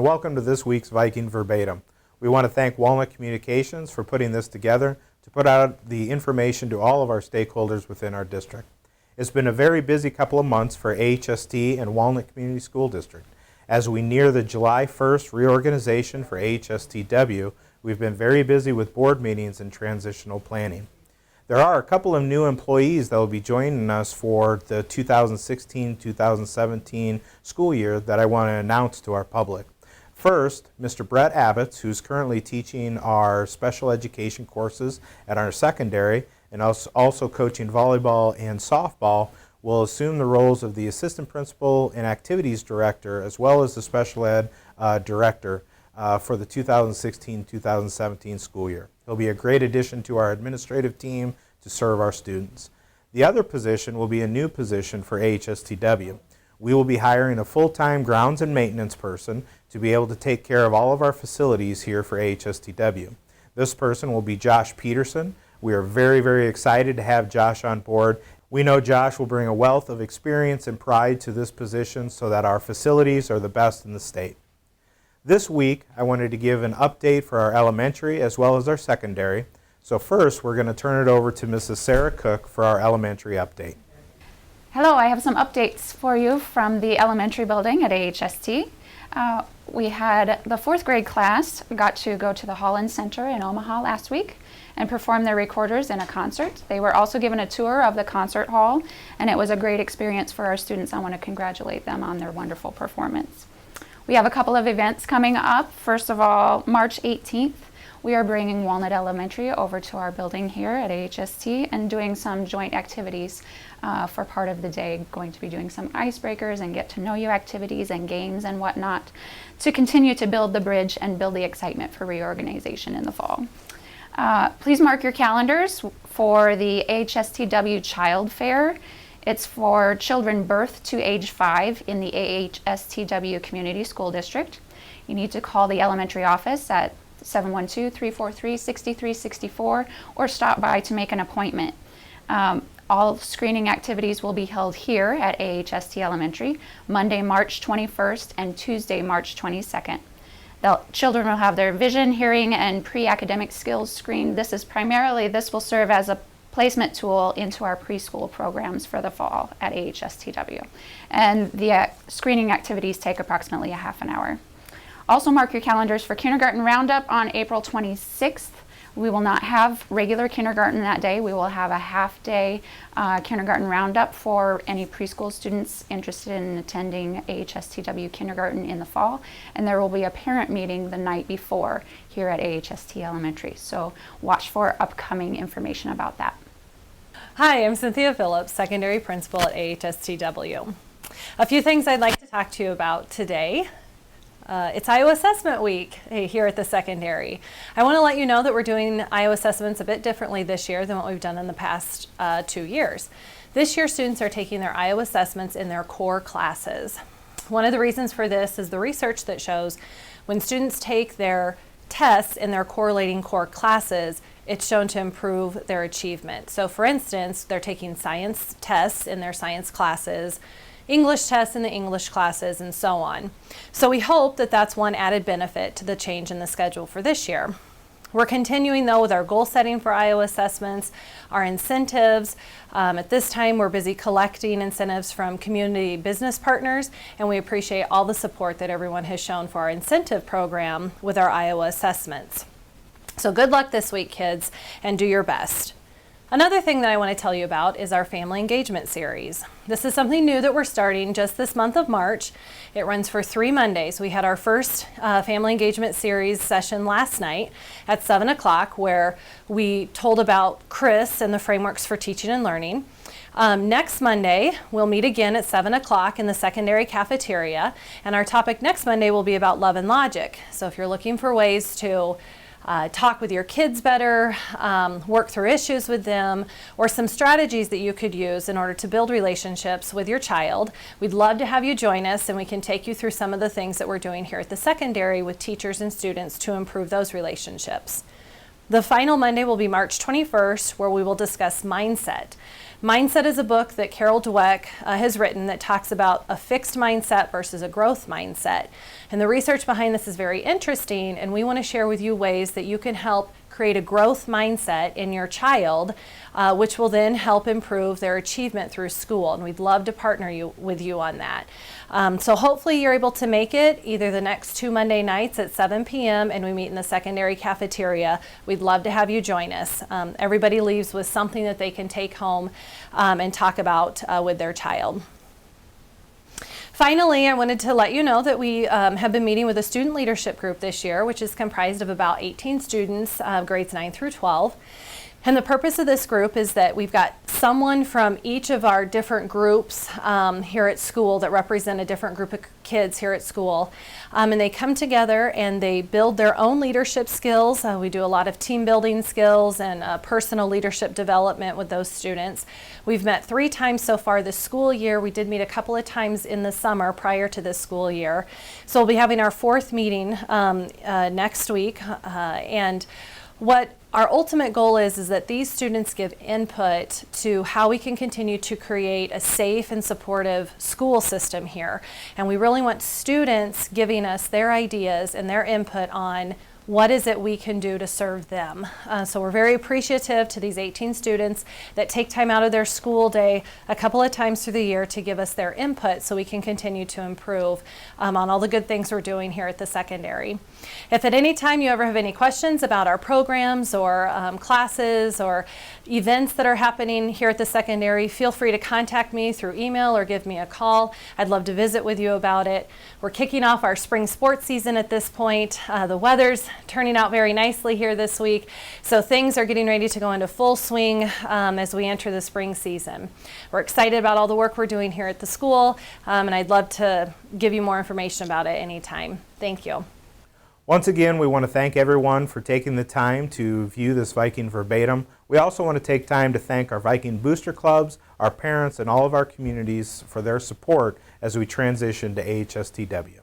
welcome to this week's Viking Verbatim. We want to thank Walnut Communications for putting this together to put out the information to all of our stakeholders within our district. It's been a very busy couple of months for AHST and Walnut Community School District. As we near the July 1st reorganization for AHSTW, we've been very busy with board meetings and transitional planning. There are a couple of new employees that will be joining us for the 2016-2017 school year that I want to announce to our public. First, Mr. Brett Abbott, who's currently teaching our special education courses at our secondary and also coaching volleyball and softball, will assume the roles of the assistant principal and activities director as well as the special ed director for the 2016-2017 school year. He'll be a great addition to our administrative team to serve our students. The other position will be a new position for AHSTW. We will be hiring a full-time grounds and maintenance person to be able to take care of all of our facilities here for AHSTW. This person will be Josh Peterson. We are very, very excited to have Josh on board. We know Josh will bring a wealth of experience and pride to this position so that our facilities are the best in the state. This week, I wanted to give an update for our elementary as well as our secondary. So first, we're going to turn it over to Mrs. Sarah Cook for our elementary update. Hello, I have some updates for you from the elementary building at AHST. We had the 4th grade class got to go to the Holland Center in Omaha last week and perform their recorders in a concert. They were also given a tour of the concert hall, and it was a great experience for our students. I want to congratulate them on their wonderful performance. We have a couple of events coming up. First of all, March 18th, we are bringing Walnut Elementary over to our building here at AHST and doing some joint activities for part of the day. Going to be doing some icebreakers and get to know you activities and games and whatnot to continue to build the bridge and build the excitement for reorganization in the fall. Please mark your calendars for the AHSTW Child Fair. It's for children birth to age 5 in the AHSTW Community School District. You need to call the elementary office at 712-343-6364 or stop by to make an appointment. All screening activities will be held here at AHST Elementary, Monday, March 21st and Tuesday, March 22nd. The children will have their vision, hearing, and pre-academic skills screened. This will serve as a placement tool into our preschool programs for the fall at AHSTW. And the screening activities take approximately a half an hour. Also mark your calendars for kindergarten roundup on April 26th. We will not have regular kindergarten that day. We will have a half-day kindergarten roundup for any preschool students interested in attending AHSTW kindergarten in the fall. And there will be a parent meeting the night before here at AHST Elementary. So watch for upcoming information about that. Hi, I'm Cynthia Phillips, secondary principal at AHSTW. A few things I'd like to talk to you about today. It's Iowa Assessment Week here at the secondary. I want to let you know that we're doing Iowa assessments a bit differently this year than what we've done in the past 2 years. This year, students are taking their Iowa assessments in their core classes. One of the reasons for this is the research that shows when students take their tests in their correlating core classes, it's shown to improve their achievement. So for instance, they're taking science tests in their science classes, English tests in the English classes, and so on. So we hope that that's one added benefit to the change in the schedule for this year. We're continuing though with our goal setting for Iowa assessments, our incentives. At this time we're busy collecting incentives from community business partners, and we appreciate all the support that everyone has shown for our incentive program with our Iowa assessments. So good luck this week, kids, and do your best. Another thing that I want to tell you about is our family engagement series. This is something new that we're starting just this month of March. It runs for 3 Mondays. We had our first family engagement series session last night at 7 o'clock where we told about Chris and the frameworks for teaching and learning. Next Monday, we'll meet again at 7 o'clock in the secondary cafeteria, and our topic next Monday will be about love and logic. So if you're looking for ways to talk with your kids better, work through issues with them, or some strategies that you could use in order to build relationships with your child, we'd love to have you join us, and we can take you through some of the things that we're doing here at the secondary with teachers and students to improve those relationships. The final Monday will be March 21st, where we will discuss mindset. Mindset is a book that Carol Dweck has written that talks about a fixed mindset versus a growth mindset. And the research behind this is very interesting, and we want to share with you ways that you can help create a growth mindset in your child, which will then help improve their achievement through school. And we'd love to partner with you on that. So hopefully you're able to make it either the next 2 Monday nights at 7 p.m. and we meet in the secondary cafeteria. We'd love to have you join us. Everybody leaves with something that they can take home and talk about with their child. Finally, I wanted to let you know that we have been meeting with a student leadership group this year, which is comprised of about 18 students, grades 9 through 12. And the purpose of this group is that we've got someone from each of our different groups here at school that represent a different group of kids here at school. And they come together and they build their own leadership skills. We do a lot of team building skills and personal leadership development with those students. We've met 3 times so far this school year. We did meet a couple of times in the summer prior to this school year. So we'll be having our 4th meeting next week. And what our ultimate goal is that these students give input to how we can continue to create a safe and supportive school system here. And we really want students giving us their ideas and their input on what is it we can do to serve them. So we're very appreciative to these 18 students that take time out of their school day a couple of times through the year to give us their input so we can continue to improve on all the good things we're doing here at the secondary. If at any time you ever have any questions about our programs or classes or events that are happening here at the secondary, feel free to contact me through email or give me a call. I'd love to visit with you about it. We're kicking off our spring sports season at this point. The weather's turning out very nicely here this week, so things are getting ready to go into full swing as we enter the spring season. We're excited about all the work we're doing here at the school, and I'd love to give you more information about it anytime. Thank you. Once again, we want to thank everyone for taking the time to view this Viking Verbatim. We also want to take time to thank our Viking booster clubs, our parents, and all of our communities for their support as we transition to AHSTW.